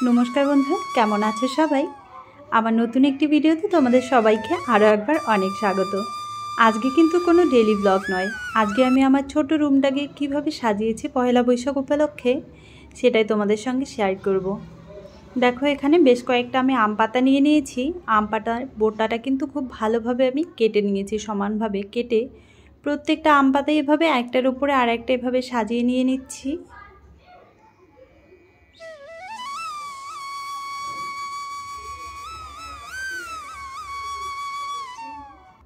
नमस्कार बंधु केमन आछो सबाई आमार नतून एकटी भिडियोते तोमादेर सबाइके आरो एकबार अनेक स्वागत। आजके किन्तु कोनो डेली ब्लग नय, आजके आमी आमार छोटो रूमटाके किभाबे साजिয়েছি पयला बैशाख उपलक्षे सेटाई तोमादेर संगे शेयर करब। देखो एखाने बेश कयेकटा आमी आम पाता निये निয়েছি। आम पातार बोटाटा किन्तु खूब भालोभाबे आमी केटे निয়েছি, समानभाबे केटे प्रत्येकटा आम पाता एभाबे एकटार उपरे आरेकटा एभाबे साजिয়ে निये निচ্ছি।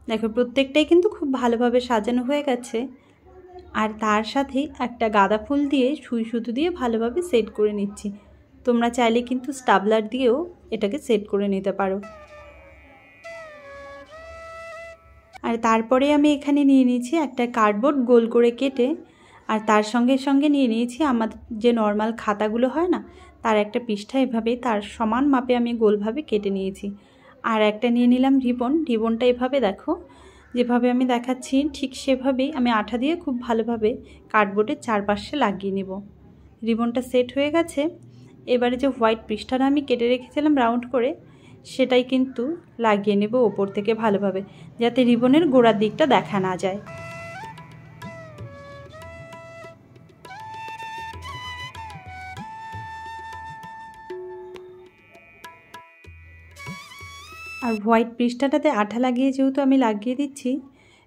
देखो प्रत्येकटाई किन्तु खूब भालोभाबे साजानो हये गेछे और तार साथे एकटा गाँदा फुल दिए सुई सुतो दिए भालोभाबे सेट करे निচ্ছি। तोमरा चाइले किन्तु स्टाबलार दिएओ एटाके सेट करे निते पारो। और तारपरे आमी एखाने निये निয়েছি एकटा कार्डबोर्ड गोल करे केटे और तार संगे संगे निये निয়েছি आमादेर जे नर्माल खातागुलो हय ना तार एकटा पृष्ठा एभाবে तार समान मापे आमी गोलभाবে केटे निয়েছি। और एकटा निये निलाम रिबन, रिबनटा एभाবে देखो जेभाবে आमी देखाচ্ছি ठीक सेभाবেই आमी आठा दिए खूब भालोभाবে कार्डबोर्डेर चारपाशे লাগিয়ে नेब। रिबनटा सेट हये गेছে। एबारे जे व्हाइट पृष्ठाटा आमी केटे रेखेছিলাম राउंड करे सेटाई किन्तु লাগিয়ে नेब ओपर थेके भालोभाবে जाते रिबनेर गोड़ार दिकटा देखा ना जाय। और व्हाइट पृष्ठाटाते आठा लागिए जेहेतु आमी लागिए दिচ্ছি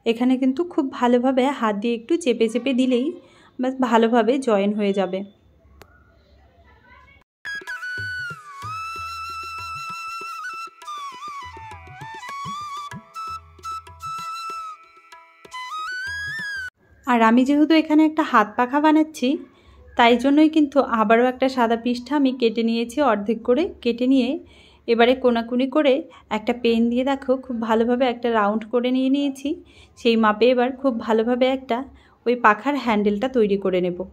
एखाने किन्तु खूब भालोभाबे हाथ दिए एकटू चेपे चेपे दिलेई बस भालोभाबे जয়েন হয়ে যাবে। और आमी जेहेतु एखाने एकटा हाथ पाखा बानाচ্ছি ताई जोन्नोई किन्तु आबारो एकटा सादा पृष्ठा आमी केटे निয়েছি अर्धेक करे केटे निয়ে एबारे कोनाकुनि करे एकटा पेन दिए देखो खूब भालोभाबे एकटा राउंड करे निये निয়েছি। सेई मापे एबार खूब भालोभाबे एकटा ओई पाखार हैंडेलटा तैरी करे नेब।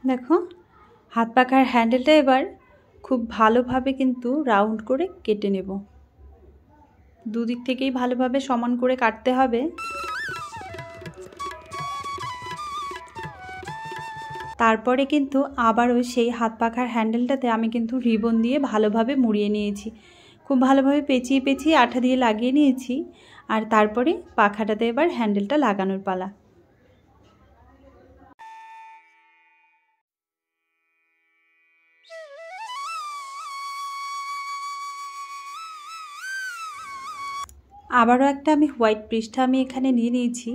देखो हाथ पाखार हैंडेलटा एबार खूब भालोभाबे किन्तु राउंड करे केटे नेब। दुदिक थेकेई भालोभाबे समान करे काटते हबे। तारपरे किन्तु आबारो सेई हाथ पाखार हैंडेलटाते आमी किन्तु रिबन दिए भालोभाबे मुड़िয়ে निয়েছি। खूब भालोभाबे पेचिए पेचिए आठा दिए লাগিয়ে নিয়েছি। আর তারপরে পাখাটাতে এবার হ্যান্ডেলটা লাগানোর পালা। आबारो एकटा आमी व्हाइट पृष्ठा आमी एखाने निये निয়েছি।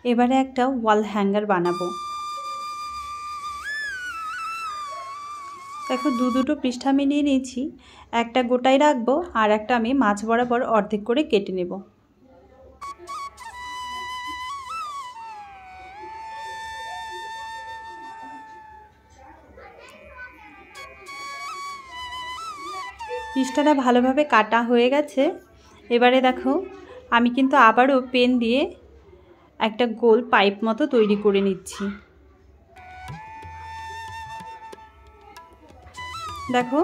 एबारे एकटा वाल हैंगार बानाबो। देखो दुटो पृष्ठा आमी निये निয়েছি, एकटा गोटाई राखबो और एकटा आमी माछ बराबर अर्धेक करे केटे नेब। पृष्ठाटा भालोभाबे काटा हये गेছে। एबारे देखो आमी किन्तु आबारो पेन दिए एकटा गोल पाइप मतो तैरी करे निচ্ছি। देखो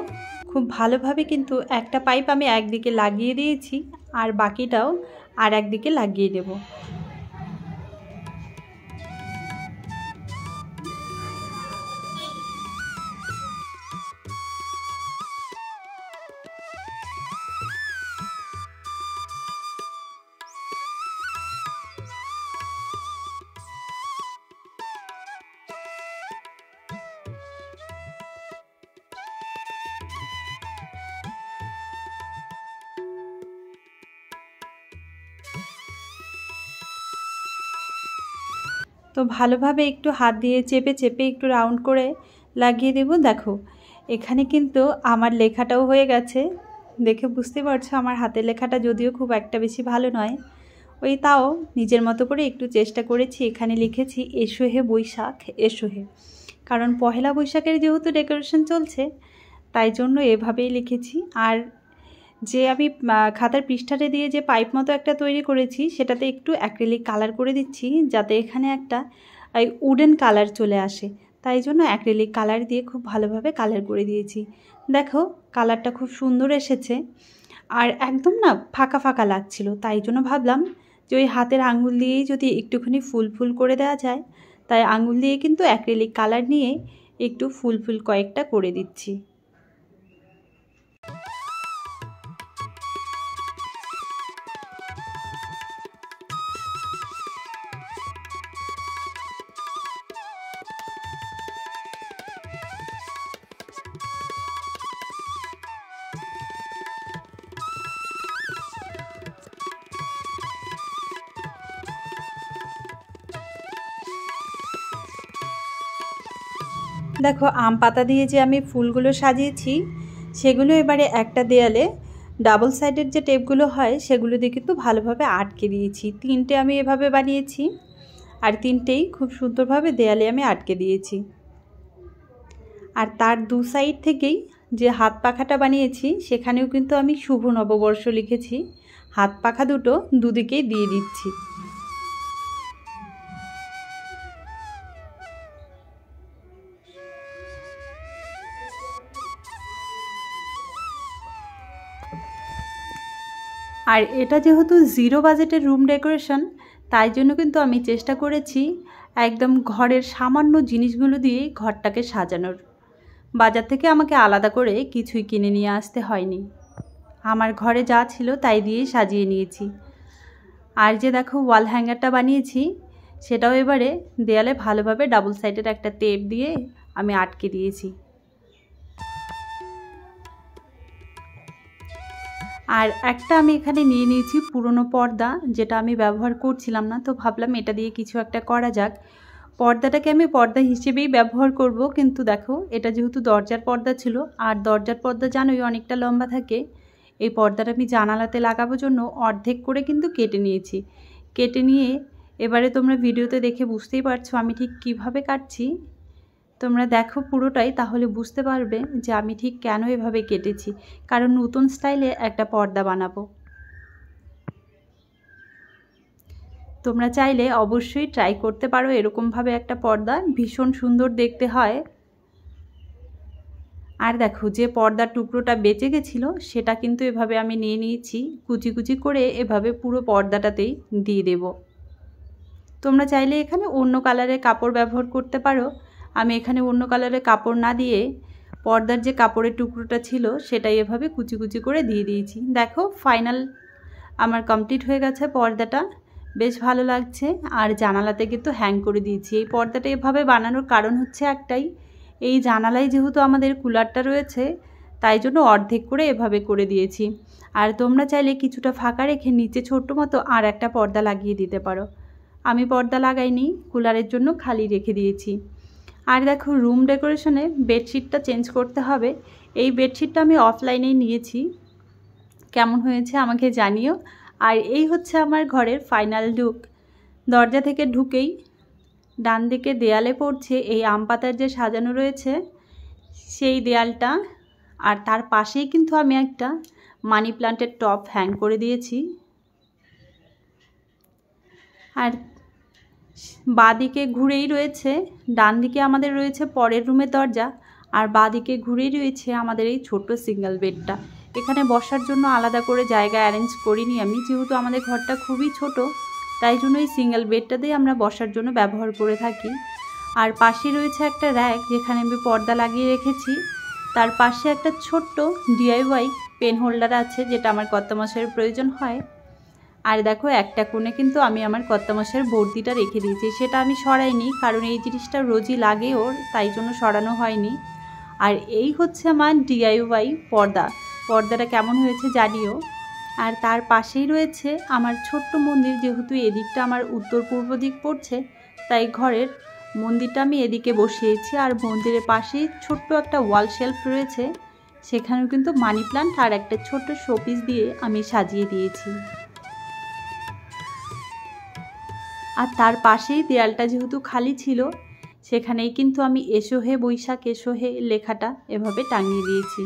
खूब भालोभाबे किन्तु एकटा पाइप आमी एकदिके লাগিয়ে দিয়েছি আর বাকিটাও আর একদিকে লাগিয়ে দেব। तो भालोभाबे एकटू हाथ दिए चेपे चेपे एकटू राउंड करे লাগিয়ে देब। देखो एखाने किन्तु आमार लेखाटाओ हये गेছে। देखे बुझते पारछो आमार हातेर लेखाटा यदिओ खूब एकटा बेशी भालो नय, ओई ताओ निजेर मतो करे एकटू चेष्टा करेছি। एखाने लिखेছি एसो हे बैशाख एसो हे, कारण पयला बैशाखेर जेहेतु डेकोरेशन चलছে ताई जोन्नो एभाবেই लिखेছি। আর যে আমি খাতার পৃষ্ঠাটা দিয়ে যে পাইপ মতো একটা তৈরি করেছি সেটাতে একটু অ্যাক্রিলিক কালার করে দিচ্ছি, যাতে এখানে একটা উডেন কালার চলে আসে। তাই জন্য অ্যাক্রিলিক কালার দিয়ে খুব ভালোভাবে কালার করে দিয়েছি। দেখো কালারটা খুব সুন্দর এসেছে, আর একদম না ফাঁকা ফাঁকা লাগছিল। তাই জন্য ভাবলাম যে ওই হাতের আঙুল দিয়েই যদি একটুখানি ফুল ফুল করে দেওয়া যায়, তাই আঙুল দিয়ে কিন্তু অ্যাক্রিলিক কালার নিয়ে একটু ফুল ফুল কয়েকটা করে দিচ্ছি। দেখো আম পাতা দিয়ে যে আমি ফুলগুলো সাজিয়েছি সেগুলো এবারে একটা দেয়ালে ডাবল সাইডের যে টেপগুলো হয় সেগুলো দিয়ে কিন্তু ভালোভাবে আটকে দিয়েছি। 3টে আমি এভাবে বানিয়েছি, আর 3টেই খুব সুন্দরভাবে দেয়ালে আমি আটকে দিয়েছি। আর তার দু সাইড থেকেই যে হাত পাখাটা বানিয়েছি সেখানেও কিন্তু আমি শুভ নববর্ষ লিখেছি। হাত পাখা দুটো দুদিকেই দিয়ে দিচ্ছি। আর এটা যেহেতু 0 বাজেটের রুম ডেকোরেশন, তাই জন্য কিন্তু আমি চেষ্টা করেছি একদম ঘরের সামান্য জিনিসগুলো দিয়ে ঘরটাকে সাজানোর। বাজার থেকে আমাকে আলাদা করে কিছুই কিনে নিয়ে আসতে হয়নি, আমার ঘরে যা ছিল তাই দিয়েই সাজিয়ে নিয়েছি। আর যে দেখো ওয়াল হ্যাঙ্গারটা বানিয়েছি সেটাও এবারে দেয়ালে ভালোভাবে ডাবল সাইডের একটা টেপ দিয়ে আমি আটকে দিয়েছি। আর একটা আমি এখানে নিয়ে নিয়েছি পুরনো পর্দা, যেটা আমি ব্যবহার করছিলাম না, তো ভাবলাম এটা দিয়ে কিছু একটা করা যাক। পর্দাটাকে আমি পর্দা হিসেবেই ব্যবহার করব, কিন্তু দেখো এটা যেহেতু দরজার পর্দা ছিল, আর দরজার পর্দা জানোই অনেকটা লম্বা থাকে, এই পর্দাটা আমি জানালাতে লাগাবো জন্য অর্ধেক করে কিন্তু কেটে নিয়েছি। কেটে নিয়ে এবারে তোমরা ভিডিওতে দেখে বুঝতেই পারছো আমি ঠিক কিভাবে কাটছি। তোমরা দেখো পুরোটাই, তাহলে বুঝতে পারবে যে আমি ঠিক কেন এভাবে কেটেছি, কারণ নতুন স্টাইলে একটা পর্দা বানাবো। তোমরা চাইলে অবশ্যই ট্রাই করতে পারো এরকমভাবে একটা পর্দা, ভীষণ সুন্দর দেখতে হয়। আর দেখো যে পর্দার টুকরোটা বেঁচে গেছিলো সেটা কিন্তু এভাবে আমি নিয়ে নিয়েছি, কুচি কুচি করে এভাবে পুরো পর্দাটাতেই দিয়ে দেব। তোমরা চাইলে এখানে অন্য কালারের কাপড় ব্যবহার করতে পারো। আমি এখানে অন্য কালারের কাপড় না দিয়ে পর্দার যে কাপড়ের টুকরোটা ছিল সেটাই এভাবে কুচি কুচি করে দিয়ে দিয়েছি। দেখো ফাইনাল আমার কমপ্লিট হয়ে গেছে পর্দাটা, বেশ ভালো লাগছে। আর জানালাতে কিন্তু হ্যাং করে দিয়েছি। এই পর্দাটা এভাবে বানানোর কারণ হচ্ছে একটাই, এই জানালায় যেহেতু আমাদের কুলারটা রয়েছে তাই জন্য অর্ধেক করে এভাবে করে দিয়েছি। আর তোমরা চাইলে কিছুটা ফাঁকা রেখে নিচে ছোট্ট মতো আর একটা পর্দা লাগিয়ে দিতে পারো। আমি পর্দা লাগাইনি, কুলারের জন্য খালি রেখে দিয়েছি। আর দেখো রুম ডেকোরেশনে বেডশিটটা চেঞ্জ করতে হবে। এই বেডশিটটা আমি অফলাইনেই নিয়েছি, কেমন হয়েছে আমাকে জানিও। আর এই হচ্ছে আমার ঘরের ফাইনাল লুক। দরজা থেকে ঢুকেই ডান দিকে দেয়ালে পড়ছে এই আম পাতার যে সাজানো রয়েছে সেই দেয়ালটা, আর তার পাশেই কিন্তু আমি একটা মানি প্লান্টের টব হ্যাং করে দিয়েছি। আর বাঁদিকে ঘুরেই রয়েছে, ডান দিকে আমাদের রয়েছে পরের রুমের দরজা, আর বাঁদিকে ঘুরেই রয়েছে আমাদের এই ছোট্ট সিঙ্গেল বেডটা। এখানে বসার জন্য আলাদা করে জায়গা অ্যারেঞ্জ করিনি আমি, যেহেতু আমাদের ঘরটা খুবই ছোট, তাই জন্য এই সিঙ্গেল বেডটাতেই আমরা বসার জন্য ব্যবহার করে থাকি। আর পাশে রয়েছে একটা র্যাক যেখানে আমি পর্দা লাগিয়ে রেখেছি। তার পাশে একটা ছোট্ট DIY পেন হোল্ডার আছে, যেটা আমার কর্তামশাইয়ের প্রয়োজন হয়। আর দেখো একটা কোণে কিন্তু আমি আমার কর্তামশাইয়ের বর্দিটা রেখে দিয়েছি, সেটা আমি সরাইনি, কারণ এই জিনিসটা রোজই লাগে ওর, তাই জন্য সরানো হয়নি। আর এই হচ্ছে আমার DIY পর্দাটা কেমন হয়েছে জানিও। আর তার পাশেই রয়েছে আমার ছোট্ট মন্দির, যেহেতু এদিকটা আমার উত্তর পূর্ব দিক পড়ছে, তাই ঘরের মন্দিরটা আমি এদিকে বসিয়েছি। আর মন্দিরের পাশেই ছোট্ট একটা ওয়াল শেলফ রয়েছে, সেখানেও কিন্তু মানি প্লান্ট আর একটা ছোট্ট শোপিস দিয়ে আমি সাজিয়ে দিয়েছি। আর তার পাশেই দেয়ালটা যেহেতু খালি ছিল, সেখানেই কিন্তু আমি এসো হে বৈশাখ এসো হে লেখাটা এভাবে টাঙিয়ে দিয়েছি।